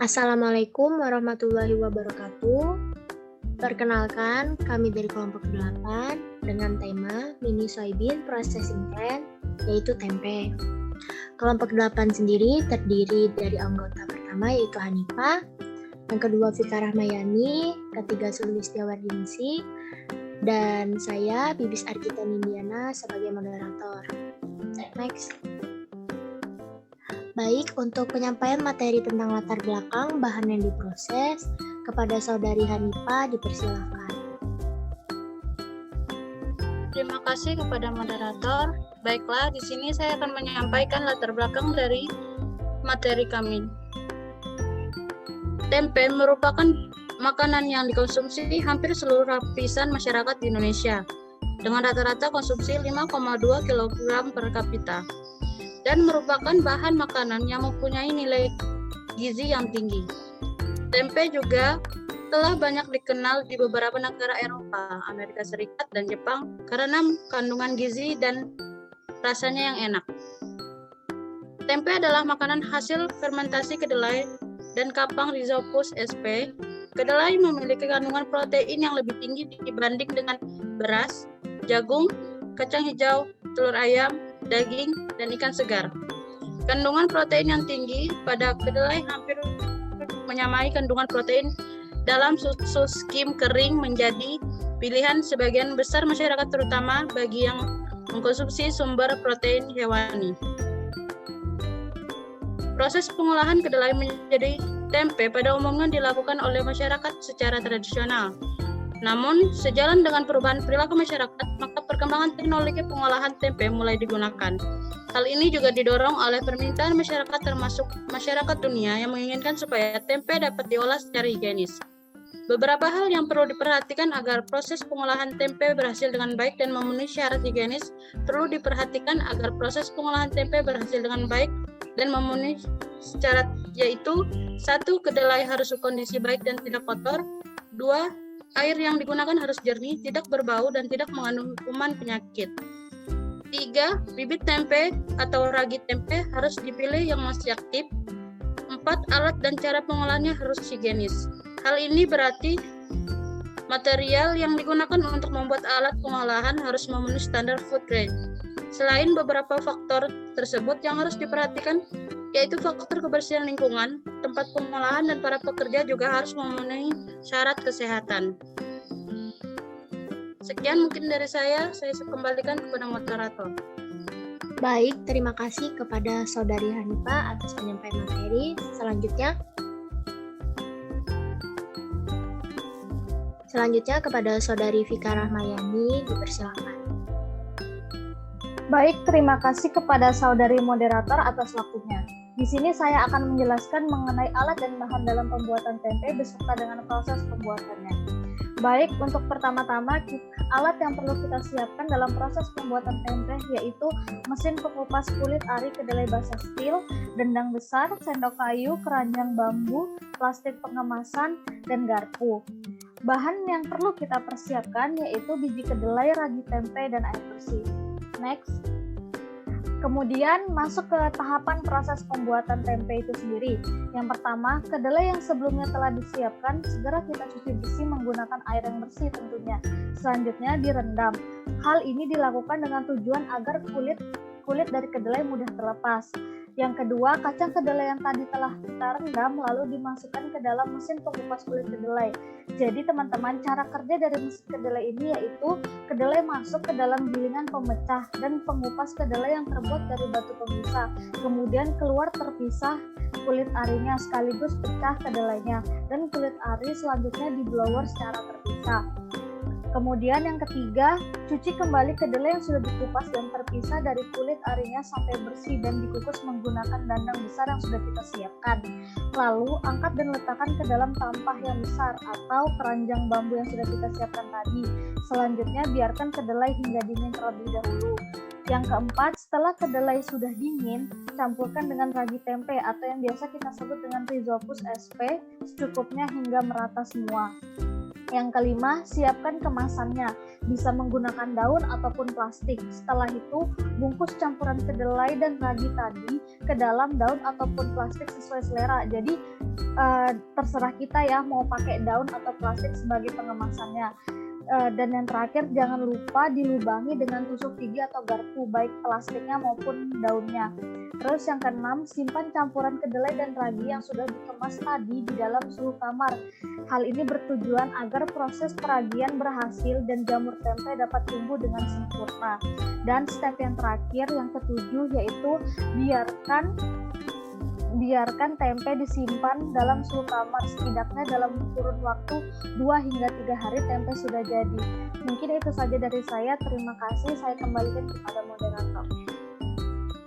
Assalamualaikum warahmatullahi wabarakatuh. Perkenalkan, kami dari kelompok 8 dengan tema Mini Soybean Processing Plant, yaitu tempe. Kelompok 8 sendiri terdiri dari anggota pertama yaitu Hanifah, yang kedua Vika Rahmayani, ketiga Sulistiawardinisi, dan saya Bibis Arkita Nindiana sebagai moderator. Next. Baik, untuk penyampaian materi tentang latar belakang bahan yang diproses, kepada Saudari Hanifah dipersilakan. Terima kasih kepada moderator. Baiklah, di sini saya akan menyampaikan latar belakang dari materi kami. Tempe merupakan makanan yang dikonsumsi hampir seluruh lapisan masyarakat di Indonesia, dengan rata-rata konsumsi 5,2 kg per kapita, dan merupakan bahan makanan yang mempunyai nilai gizi yang tinggi. Tempe juga telah banyak dikenal di beberapa negara Eropa, Amerika Serikat, dan Jepang karena kandungan gizi dan rasanya yang enak. Tempe adalah makanan hasil fermentasi kedelai dan kapang Rhizopus sp. Kedelai memiliki kandungan protein yang lebih tinggi dibanding dengan beras, jagung, kacang hijau, telur ayam, daging, dan ikan segar. Kandungan protein yang tinggi pada kedelai hampir menyamai kandungan protein dalam susu skim kering menjadi pilihan sebagian besar masyarakat, terutama bagi yang mengkonsumsi sumber protein hewani. Proses pengolahan kedelai menjadi tempe pada umumnya dilakukan oleh masyarakat secara tradisional. Namun, sejalan dengan perubahan perilaku masyarakat, maka perkembangan teknologi pengolahan tempe mulai digunakan. Hal ini juga didorong oleh permintaan masyarakat termasuk masyarakat dunia yang menginginkan supaya tempe dapat diolah secara higienis. Beberapa hal yang perlu diperhatikan agar proses pengolahan tempe berhasil dengan baik dan memenuhi syarat higienis perlu diperhatikan agar proses pengolahan tempe berhasil dengan baik dan memenuhi syarat, yaitu 1. Kedelai harus kondisi baik dan tidak kotor. 2. Air yang digunakan harus jernih, tidak berbau, dan tidak mengandung kuman penyakit. 3. Bibit tempe atau ragi tempe harus dipilih yang masih aktif. 4. Alat dan cara pengolahannya harus higienis. Hal ini berarti material yang digunakan untuk membuat alat pengolahan harus memenuhi standar food grade. Selain beberapa faktor tersebut yang harus diperhatikan, yaitu faktor kebersihan lingkungan, tempat pengolahan, dan para pekerja juga harus memenuhi syarat kesehatan. Sekian mungkin dari saya kembalikan kepada moderator. Baik, terima kasih kepada Saudari Hanifah atas penyampaian materi. Selanjutnya kepada Saudari Vika Rahmayani dipersilakan. Baik, terima kasih kepada Saudari moderator atas waktunya. Di sini saya akan menjelaskan mengenai alat dan bahan dalam pembuatan tempe beserta dengan proses pembuatannya. Baik, untuk pertama-tama alat yang perlu kita siapkan dalam proses pembuatan tempe yaitu mesin pengupas kulit ari kedelai basah steel, dendang besar, sendok kayu, keranjang bambu, plastik pengemasan, dan garpu. Bahan yang perlu kita persiapkan yaitu biji kedelai, ragi tempe, dan air bersih. Next. Kemudian masuk ke tahapan proses pembuatan tempe itu sendiri. Yang pertama, kedelai yang sebelumnya telah disiapkan segera kita cuci bersih menggunakan air yang bersih tentunya. Selanjutnya direndam. Hal ini dilakukan dengan tujuan agar kulit dari kedelai mudah terlepas. Yang kedua, kacang kedelai yang tadi telah kita rendam lalu dimasukkan ke dalam mesin pengupas kulit kedelai. Jadi teman-teman, cara kerja dari mesin kedelai ini yaitu kedelai masuk ke dalam gilingan pemecah dan pengupas kedelai yang terbuat dari batu pemisah. Kemudian keluar terpisah kulit arinya sekaligus pecah kedelainya, dan kulit ari selanjutnya di blower secara terpisah. Kemudian yang ketiga, cuci kembali kedelai yang sudah dikupas dan terpisah dari kulit arinya sampai bersih dan dikukus menggunakan dandang besar yang sudah kita siapkan. Lalu angkat dan letakkan ke dalam tampah yang besar atau keranjang bambu yang sudah kita siapkan tadi. Selanjutnya biarkan kedelai hingga dingin terlebih dahulu. Yang keempat, setelah kedelai sudah dingin, campurkan dengan ragi tempe atau yang biasa kita sebut dengan Rhizopus sp secukupnya hingga merata semua. Yang kelima, siapkan kemasannya. Bisa menggunakan daun ataupun plastik. Setelah itu, bungkus campuran kedelai dan ragi tadi ke dalam daun ataupun plastik sesuai selera. Jadi, terserah kita ya mau pakai daun atau plastik sebagai pengemasannya. Dan yang terakhir, jangan lupa dilubangi dengan tusuk gigi atau garpu, baik plastiknya maupun daunnya. Terus yang keenam, simpan campuran kedelai dan ragi yang sudah dikemas tadi di dalam suhu kamar. Hal ini bertujuan agar proses peragian berhasil dan jamur tempe dapat tumbuh dengan sempurna. Dan step yang terakhir, yang ketujuh, yaitu biarkan tempe disimpan dalam suhu kamar setidaknya dalam kurun waktu 2 hingga 3 hari tempe sudah jadi. Mungkin itu saja dari saya. Terima kasih. Saya kembalikan kepada moderator.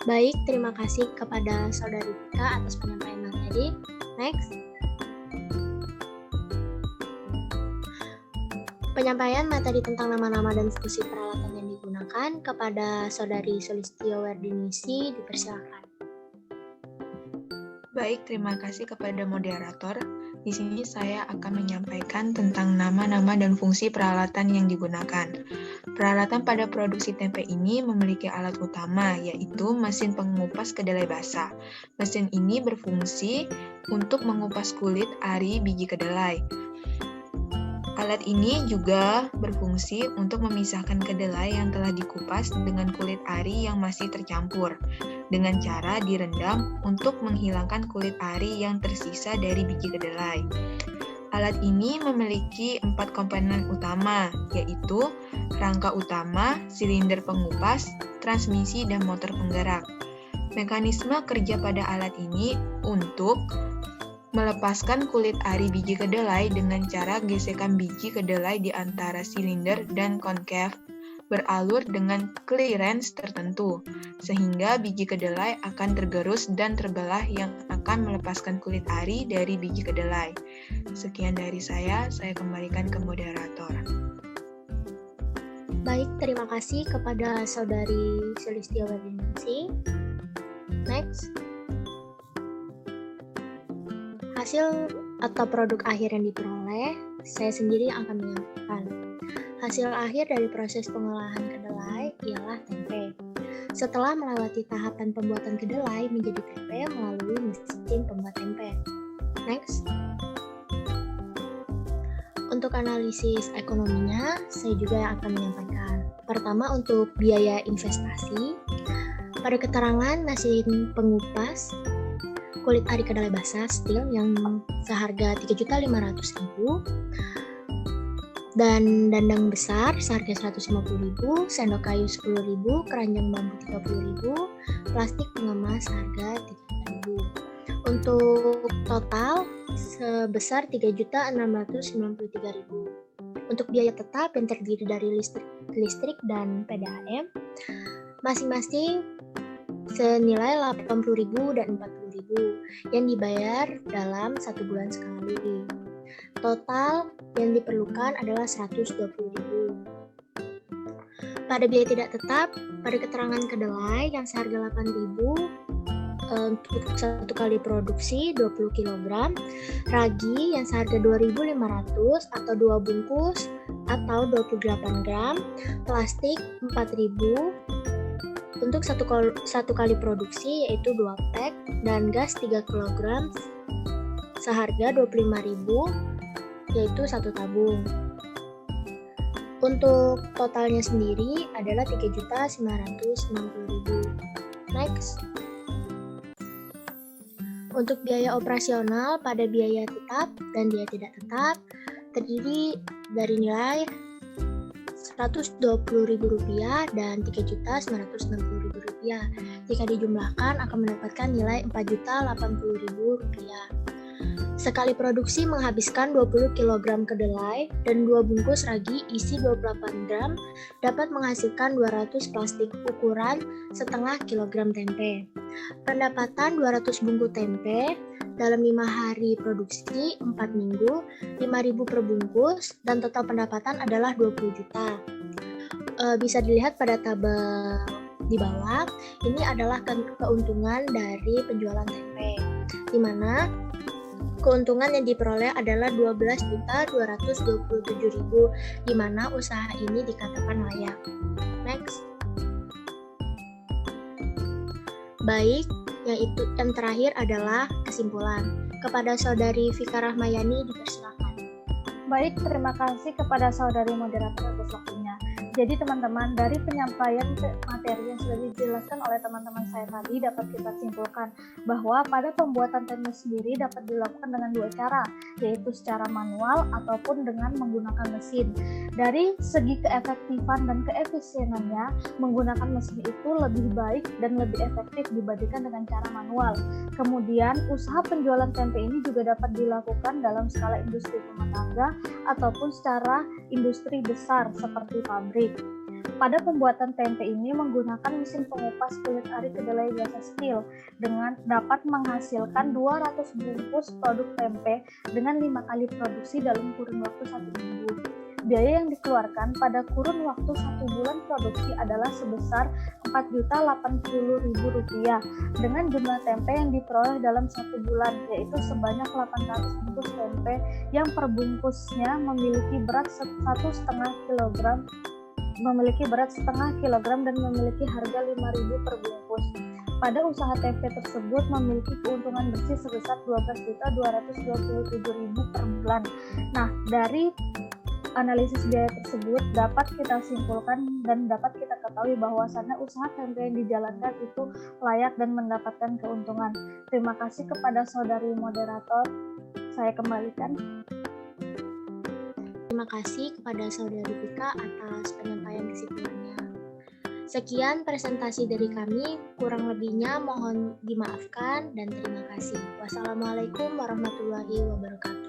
Baik, terima kasih kepada Saudari Tika atas penyampaian materi. Next. Penyampaian materi tentang nama-nama dan fungsi peralatan yang digunakan kepada Saudari Sulistiowardinisi, dipersilakan. Baik, terima kasih kepada moderator. Di sini saya akan menyampaikan tentang nama-nama dan fungsi peralatan yang digunakan. Peralatan pada produksi tempe ini memiliki alat utama, yaitu mesin pengupas kedelai basah. Mesin ini berfungsi untuk mengupas kulit ari biji kedelai. Alat ini juga berfungsi untuk memisahkan kedelai yang telah dikupas dengan kulit ari yang masih tercampur, dengan cara direndam untuk menghilangkan kulit ari yang tersisa dari biji kedelai. Alat ini memiliki 4 komponen utama, yaitu rangka utama, silinder pengupas, transmisi, dan motor penggerak. Mekanisme kerja pada alat ini untuk melepaskan kulit ari biji kedelai dengan cara gesekan biji kedelai di antara silinder dan konkav beralur dengan clearance tertentu, sehingga biji kedelai akan tergerus dan terbelah yang akan melepaskan kulit ari dari biji kedelai. Sekian dari saya kembalikan ke moderator. Baik, terima kasih kepada Saudari Sulistiowardinisi. Next. Hasil atau produk akhir yang diperoleh, saya sendiri yang akan menyampaikan. Hasil akhir dari proses pengolahan kedelai ialah tempe. Setelah melewati tahapan pembuatan kedelai menjadi tempe melalui mesin pembuat tempe. Next. Untuk analisis ekonominya, saya juga yang akan menyampaikan. Pertama, untuk biaya investasi. Pada keterangan mesin pengupas kulit ari kedelai basah steel yang seharga 3.500.000 dan dandang besar seharga 150.000, sendok kayu 10.000, keranjang bambu 30.000, plastik pengemas harga 3.000. Untuk total sebesar 3.693.000. Untuk biaya tetap yang terdiri dari listrik dan PDAM masing-masing senilai 80.000 dan 40.000 yang dibayar dalam 1 bulan sekali. Total yang diperlukan adalah 120.000. Pada biaya tidak tetap, pada keterangan kedelai yang seharga 8.000 untuk 1 kali produksi 20 kg, ragi yang seharga 2.500 atau 2 bungkus atau 28 gram, plastik 4.000 untuk 1 kali produksi yaitu 2 pack, dan gas 3 kg seharga 25.000 yaitu 1 tabung. Untuk totalnya sendiri adalah 3.990.000. Next. Untuk biaya operasional pada biaya tetap dan biaya tidak tetap terdiri dari nilai Rp120.000 dan Rp3.960.000. Jika dijumlahkan akan mendapatkan nilai Rp4.080.000. Sekali produksi menghabiskan 20 kg kedelai dan 2 bungkus ragi isi 28 gram dapat menghasilkan 200 plastik ukuran setengah kilogram tempe. Pendapatan 200 bungkus tempe dalam 5 hari produksi 4 minggu, 5.000 per bungkus, dan total pendapatan adalah 20 juta. Bisa dilihat pada tabel di bawah, ini adalah keuntungan dari penjualan tempe, di mana keuntungan yang diperoleh adalah 12.227.000, di mana usaha ini dikatakan layak. Next. Baik, yang terakhir adalah kesimpulan. Kepada Saudari Vika Rahmayani dipersilakan. Baik, terima kasih kepada saudari moderator atas waktunya. Jadi teman-teman, dari penyampaian materi yang sudah dijelaskan oleh teman-teman saya tadi dapat kita simpulkan bahwa pada pembuatan tempe sendiri dapat dilakukan dengan dua cara, yaitu secara manual ataupun dengan menggunakan mesin. Dari segi keefektifan dan keefisienannya, menggunakan mesin itu lebih baik dan lebih efektif dibandingkan dengan cara manual. Kemudian, usaha penjualan tempe ini juga dapat dilakukan dalam skala industri rumah tangga ataupun secara industri besar seperti pabrik. Pada pembuatan tempe ini menggunakan mesin pengupas kulit ari kedelai biasa steel dengan dapat menghasilkan 200 bungkus produk tempe dengan 5 kali produksi dalam kurun waktu 1 minggu. Biaya yang dikeluarkan pada kurun waktu 1 bulan produksi adalah sebesar Rp4.080.000 dengan jumlah tempe yang diperoleh dalam 1 bulan, yaitu sebanyak 800 bungkus tempe yang per bungkusnya memiliki berat 1,5 kg dan memiliki harga Rp5.000 per bungkus. Pada usaha tempe tersebut memiliki keuntungan bersih sebesar Rp12.227.000 per bulan. Nah, dari analisis biaya tersebut dapat kita simpulkan dan dapat kita ketahui bahwasannya usaha tempe yang dijalankan itu layak dan mendapatkan keuntungan. Terima kasih kepada saudari moderator. Saya kembalikan. Terima kasih kepada Saudari Vika atas penyampaian kesimpulannya. Sekian presentasi dari kami, kurang lebihnya mohon dimaafkan dan terima kasih. Wassalamualaikum warahmatullahi wabarakatuh.